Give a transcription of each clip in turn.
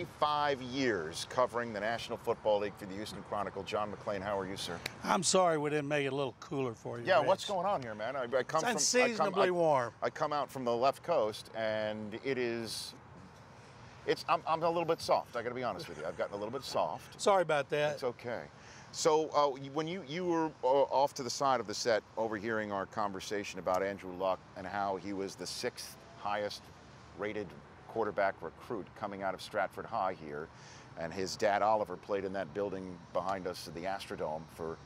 35 years covering the National Football League for the Houston Chronicle. John McClain, how are you, sir? I'm sorry we didn't make it a little cooler for you. Yeah, Rich. What's going on here, man? It's unseasonably warm. I come out from the left coast, and I'm a little bit soft. I got to be honest with you. I've gotten a little bit soft. Sorry about that. It's okay. So when you were off to the side of the set overhearing our conversation about Andrew Luck and how he was the 6th highest rated quarterback recruit coming out of Stratford High here, and his dad Oliver played in that building behind us at the Astrodome for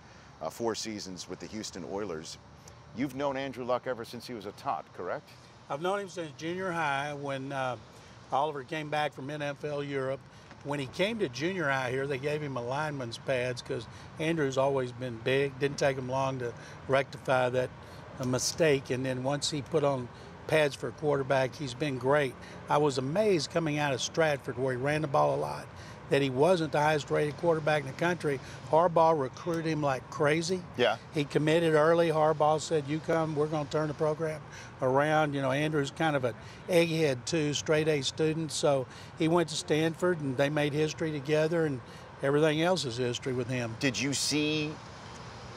4 seasons with the Houston Oilers. You've known Andrew Luck ever since he was a tot, correct? I've known him since junior high when Oliver came back from NFL Europe. When he came to junior high here, they gave him a lineman's pads because Andrew's always been big. Didn't take him long to rectify that mistake, and then once he put on pads for a quarterback, he's been great. I was amazed coming out of Stratford, where he ran the ball a lot, that he wasn't the highest rated quarterback in the country. Harbaugh recruited him like crazy. Yeah. He committed early. Harbaugh said, you come, we're going to turn the program around. You know, Andrew's kind of an egghead too, straight A student. So he went to Stanford and they made history together, and everything else is history with him. Did you see,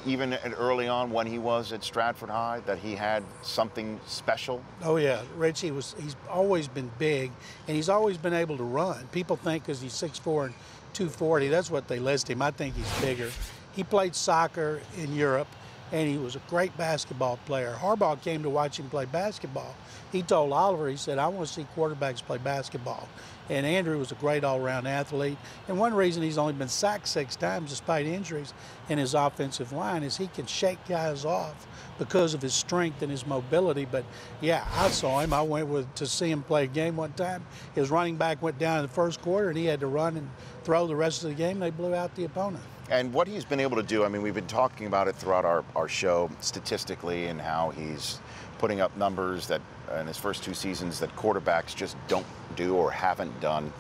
even early on when he was at Stratford High, that he had something special? Oh yeah, Rich, he's always been big, and he's always been able to run. People think because he's 6'4" and 240, that's what they list him. I think he's bigger. He played soccer in Europe, and he was a great basketball player. Harbaugh came to watch him play basketball. He told Oliver, he said, I want to see quarterbacks play basketball. And Andrew was a great all-around athlete. And one reason he's only been sacked 6 times despite injuries in his offensive line is he can shake guys off because of his strength and his mobility. But yeah, I saw him. I went to see him play a game one time. His running back went down in the first quarter, and he had to run and throw the rest of the game. They blew out the opponent. And what he's been able to do, I mean, we've been talking about it throughout our show statistically, and how he's putting up numbers that in his first 2 seasons that quarterbacks just don't do or haven't done.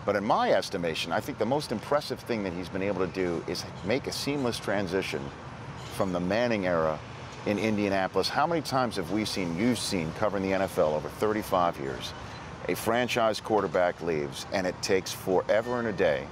But in my estimation, I think the most impressive thing that he's been able to do is make a seamless transition from the Manning era in Indianapolis. How many times have you've seen covering the NFL over 35 years, a franchise quarterback leaves and it takes forever and a day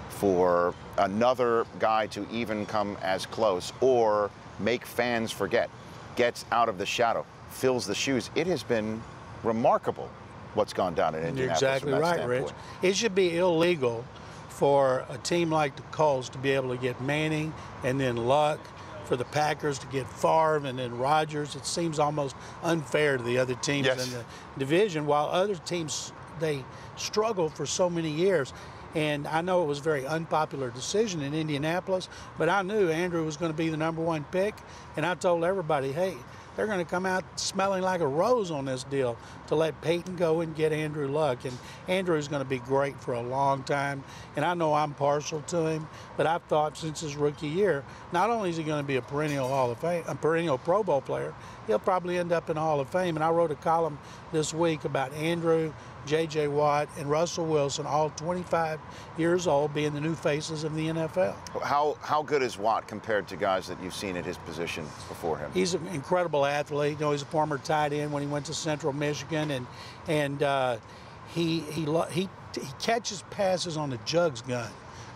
for another guy to even come as close or make fans forget, gets out of the shadow, fills the shoes. It has been remarkable what's gone down in Indianapolis. You're exactly right, Rich. It should be illegal for a team like the Colts to be able to get Manning and then Luck, for the Packers to get Favre and then Rodgers. It seems almost unfair to the other teams in the division, while other teams, they struggle for so many years. And I know it was a very unpopular decision in Indianapolis, but I knew Andrew was going to be the #1 pick, and I told everybody, hey, they're going to come out smelling like a rose on this deal to let Peyton go and get Andrew Luck. And Andrew's going to be great for a long time. And I know I'm partial to him, but I've thought since his rookie year, not only is he going to be a perennial Hall of Fame, a perennial Pro Bowl player, he'll probably end up in the Hall of Fame. And I wrote a column this week about Andrew, J.J. Watt, and Russell Wilson, all 25 years old, being the new faces of the NFL. How good is Watt compared to guys that you've seen at his position before him? He's an incredible athlete. You know, he's a former tight end when he went to Central Michigan, and he catches passes on the jugs gun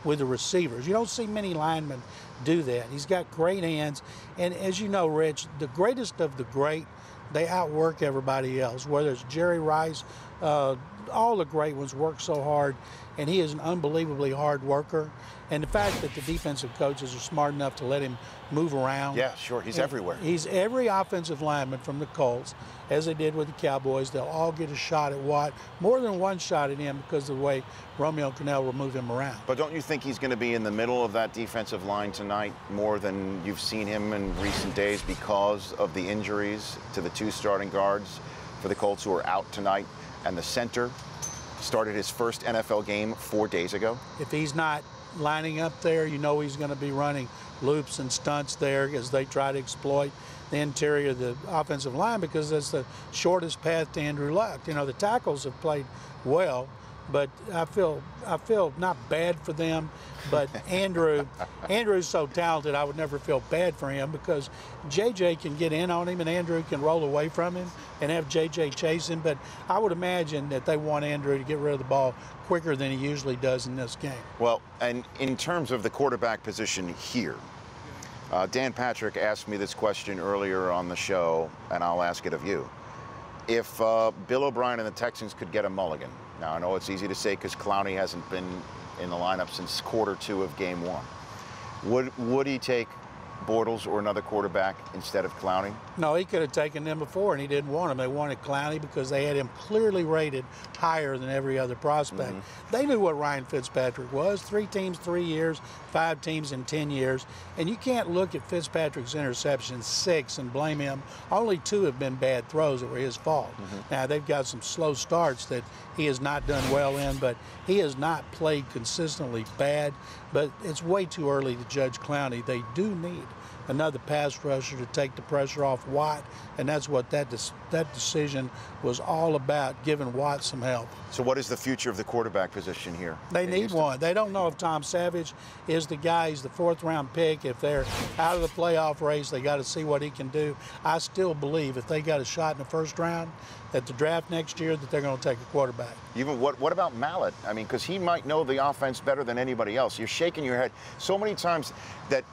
with the receivers. You don't see many linemen do that. He's got great hands, and as you know, Rich, the greatest of the great, they outwork everybody else, whether it's Jerry Rice, all the great ones work so hard, and he is an unbelievably hard worker. And the fact that the defensive coaches are smart enough to let him move around. Yeah, sure, he's everywhere. He's every offensive lineman from the Colts, as they did with the Cowboys. They'll all get a shot at Watt, more than one shot at him because of the way Romeo Crennel will move him around. But don't you think he's going to be in the middle of that defensive line tonight more than you've seen him in recent days because of the injuries to the 2 starting guards for the Colts who are out tonight, and the center started his first NFL game 4 days ago? If he's not lining up there, you know he's going to be running loops and stunts there as they try to exploit the interior of the offensive line, because that's the shortest path to Andrew Luck. You know, the tackles have played well, but I feel not bad for them. But Andrew's so talented, I would never feel bad for him, because JJ can get in on him and Andrew can roll away from him. and have J.J. chase him. But I would imagine that they want Andrew to get rid of the ball quicker than he usually does in this game. Well, and in terms of the quarterback position here, Dan Patrick asked me this question earlier on the show, and I'll ask it of you. If Bill O'Brien and the Texans could get a mulligan, now I know it's easy to say because Clowney hasn't been in the lineup since quarter 2 of game 1. Would he take Bortles or another quarterback instead of Clowney? No, he could have taken them before, and he didn't want him. They wanted Clowney because they had him clearly rated higher than every other prospect. They knew what Ryan Fitzpatrick was. 3 teams, 3 years, 5 teams in 10 years. And you can't look at Fitzpatrick's interceptions, 6, and blame him. Only 2 have been bad throws that were his fault. Now, they've got some slow starts that he has not done well in, but he has not played consistently bad. But it's way too early to judge Clowney. They do need another pass rusher to take the pressure off Watt, and that's what that decision was all about, giving Watt some help. So what is the future of the quarterback position here? They need one. They don't know if Tom Savage is the guy. He's the 4th-round pick. If they're out of the playoff race, they got to see what he can do. I still believe if they got a shot in the 1st round at the draft next year, that they're going to take a quarterback. Even what about Mallett? I mean, because he might know the offense better than anybody else. You're shaking your head so many times that.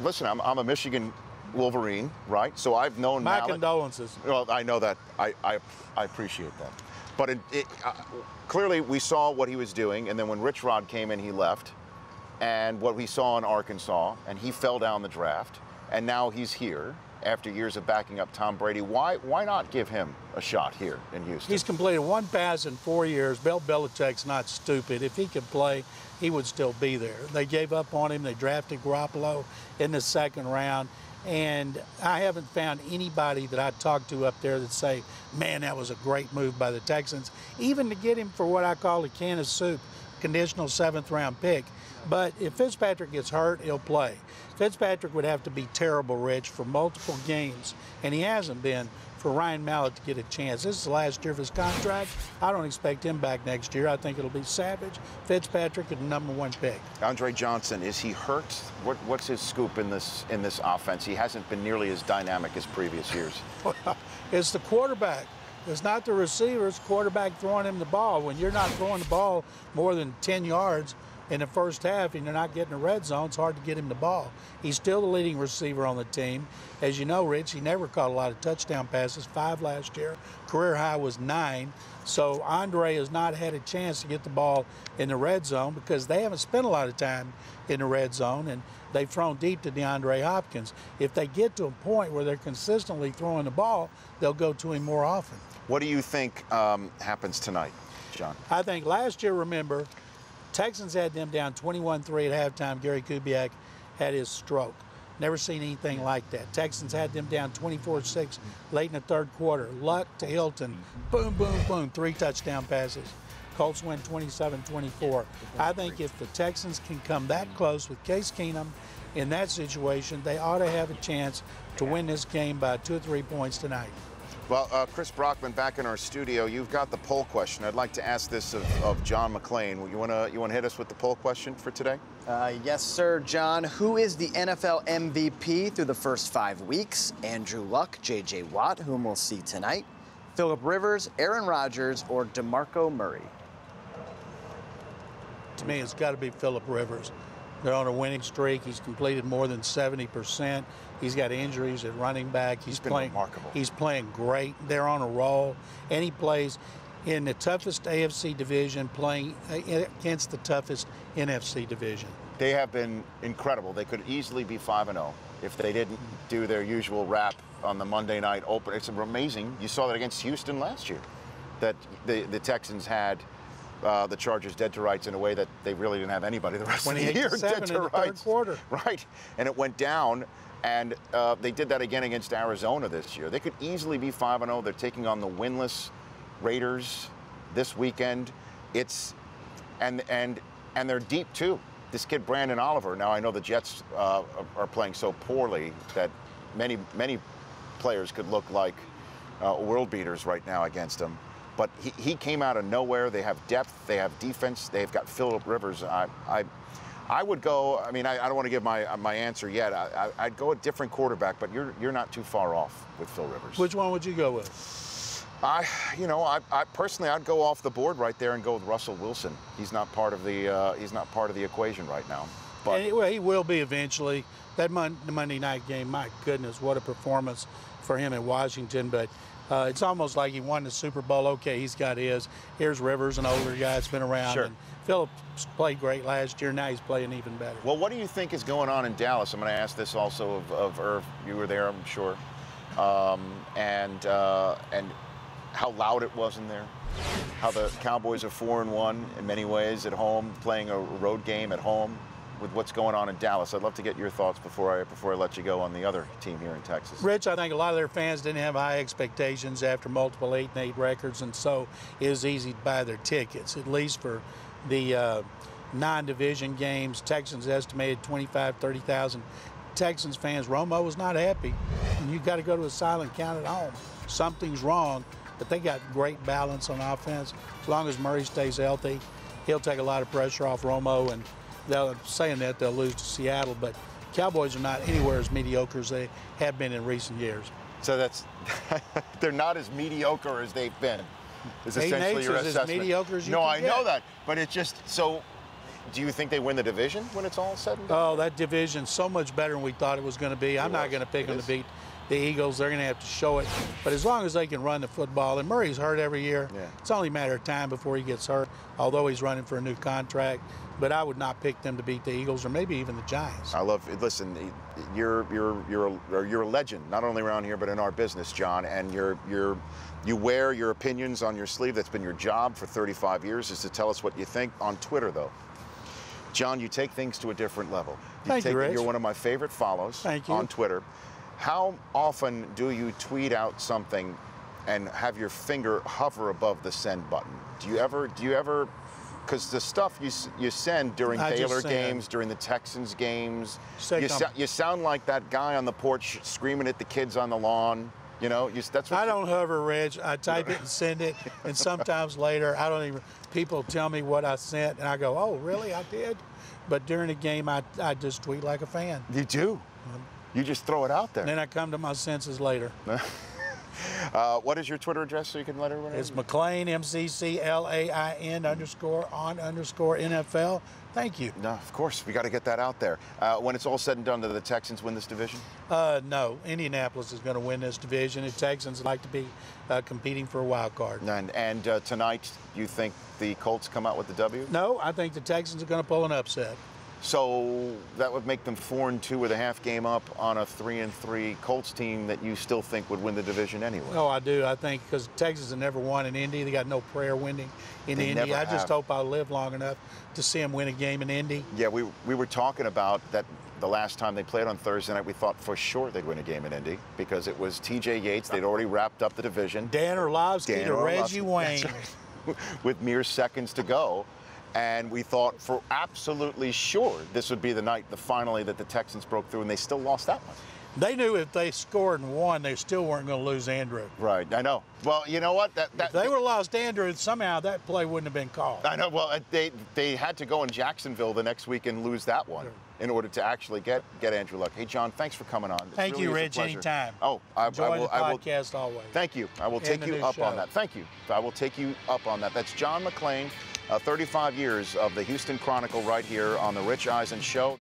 Listen, I'm a Michigan Wolverine, right? So I've known My Mallett. condolences. Well, I know that. I appreciate that. But clearly we saw what he was doing, and then when Rich Rod came in, he left. And what we saw in Arkansas, and he fell down the draft, and now he's here after years of backing up Tom Brady. Why not give him a shot here in Houston? He's completed 1 pass in 4 years. Bill Belichick's not stupid. If he could play, he would still be there. They gave up on him. They drafted Garoppolo in the 2nd round. And I haven't found anybody that I talked to up there that say, man, that was a great move by the Texans, even to get him for what I call a can of soup, conditional 7th-round pick. But if Fitzpatrick gets hurt, he'll play. Fitzpatrick would have to be terrible, Rich, for multiple games, and he hasn't been, for Ryan Mallett to get a chance. This is the last year of his contract. I don't expect him back next year. I think it'll be Savage, Fitzpatrick, and the #1 pick. Andre Johnson, is he hurt? What's his scoop in this offense? He hasn't been nearly as dynamic as previous years. Well, it's the quarterback. It's not the receiver. It's the quarterback throwing him the ball. When you're not throwing the ball more than 10 yards in the 1st half and you're not getting the red zone, it's hard to get him the ball. He's still the leading receiver on the team. As you know, Rich, he never caught a lot of touchdown passes, 5 last year. Career high was 9. So Andre has not had a chance to get the ball in the red zone because they haven't spent a lot of time in the red zone, and they've thrown deep to DeAndre Hopkins. If they get to a point where they're consistently throwing the ball, they'll go to him more often. What do you think happens tonight, John? I think last year, remember, Texans had them down 21-3 at halftime. Gary Kubiak had his stroke. Never seen anything like that. Texans had them down 24-6 late in the 3rd quarter. Luck to Hilton. Boom, boom, boom. 3 touchdown passes. Colts win 27-24. I think if the Texans can come that close with Case Keenum in that situation, they ought to have a chance to win this game by 2 or 3 points tonight. Well, Chris Brockman back in our studio. You've got the poll question. I'd like to ask this of John McClain. You wanna hit us with the poll question for today? Yes, sir, John. Who is the NFL MVP through the first 5 weeks? Andrew Luck, J.J. Watt, whom we'll see tonight, Phillip Rivers, Aaron Rodgers, or DeMarco Murray? To me, it's got to be Phillip Rivers. They're on a winning streak. He's completed more than 70%. He's got injuries at running back. He's been playing remarkable. He's playing great. They're on a roll, and he plays in the toughest AFC division, playing against the toughest NFC division. They have been incredible. They could easily be 5-0 if they didn't do their usual rap on the Monday night opener. It's amazing. You saw that against Houston last year, that the Texans had the Chargers dead to rights in a way that they really didn't have anybody the rest of the year dead to in the rights. 3rd quarter. Right, and it went down, and they did that again against Arizona this year. They could easily be 5-0. They're taking on the winless Raiders this weekend. And they're deep too. This kid Brandon Oliver. Now I know the Jets are playing so poorly that many players could look like world beaters right now against him. But he came out of nowhere. They have depth. They have defense. They've got Phillip Rivers. I would go. I mean, I don't want to give my answer yet. I'd go a different quarterback, but you're not too far off with Phil Rivers. Which one would you go with? I personally, I'd go off the board right there and go with Russell Wilson. He's not part of the equation right now. But He will be eventually. That Monday night game, my goodness, what a performance for him in Washington. But it's almost like he won the Super Bowl. Okay, he's got his. Here's Rivers, an older guy that's been around. Sure. And Phillips played great last year. Now he's playing even better. Well, what do you think is going on in Dallas? I'm going to ask this also of Irv. You were there, I'm sure. And how loud it was in there. How the Cowboys are 4-1 in many ways at home, playing a road game at home. With what's going on in Dallas, I'd love to get your thoughts before I let you go on the other team here in Texas. Rich, I think a lot of their fans didn't have high expectations after multiple 8-8 records, and so it was easy to buy their tickets, at least for the non-division games. Texans estimated 25,000, 30,000 Texans fans. Romo was not happy, and you got to go to a silent count at home. Something's wrong, but they got great balance on offense. As long as Murray stays healthy, he'll take a lot of pressure off Romo, and saying that they'll lose to Seattle, but Cowboys are not anywhere as mediocre as they have been in recent years. So that's they're not as mediocre as they've been. Is essentially your assessment. As mediocre as you No, can I get. know that, but it's just so. Do you think they win the division when it's all said and done? Oh, that division's so much better than we thought it was going to be. I'm not going to pick them to beat the Eagles. They're going to have to show it. But as long as they can run the football, and Murray's hurt every year, it's only a matter of time before he gets hurt, although he's running for a new contract. But I would not pick them to beat the Eagles or maybe even the Giants. I love it. Listen, you're a legend, not only around here but in our business, John. And you wear your opinions on your sleeve. That's been your job for 35 years, is to tell us what you think. On Twitter, though, John, you take things to a different level. Thank you, Rich. You're one of my favorite follows on Twitter. How often do you tweet out something and have your finger hover above the send button? Do you ever? Because the stuff you send during Baylor games, during the Texans games, you sound like that guy on the porch screaming at the kids on the lawn. You know, that's what I don't hover, Reg. I type it and send it, and sometimes later, I don't even. People tell me what I sent, and I go, "Oh, really? I did." But during the game, I just tweet like a fan. You do. You just throw it out there. And then I come to my senses later. What is your Twitter address so you can let everyone know? It's McClain, MCCLAIN_on_NFL. Thank you. No, of course. We got to get that out there. When it's all said and done, do the Texans win this division? No. Indianapolis is going to win this division. The Texans like to be competing for a wild card. And tonight, you think the Colts come out with the W? No, I think the Texans are going to pull an upset. So that would make them 4-2 with a half game up on a 3-3 Colts team that you still think would win the division anyway. Oh, I do. I think because Texas has never won in Indy. They got no prayer winning in Indy. I just hope I live long enough to see them win a game in Indy. Yeah, we were talking about that the last time they played on Thursday night. We thought for sure they'd win a game in Indy because it was T.J. Yates. They'd already wrapped up the division. Dan Orlovsky to Reggie Wayne. With mere seconds to go. And we thought for absolutely sure this would be the night, finally, that the Texans broke through, and they still lost that one. They knew if they scored and won, they still weren't going to lose Andrew. Right, I know. Well, you know what? If they would have lost Andrew, somehow that play wouldn't have been called. I know. Well, they had to go in Jacksonville the next week and lose that one in order to actually get Andrew Luck. Hey, John, thanks for coming on. Thank you, Rich. Anytime. Oh, Enjoy the podcast always. Thank you. I will take you up on that. Thank you. I will take you up on that. That's John McClain, 35 years of the Houston Chronicle right here on the Rich Eisen Show.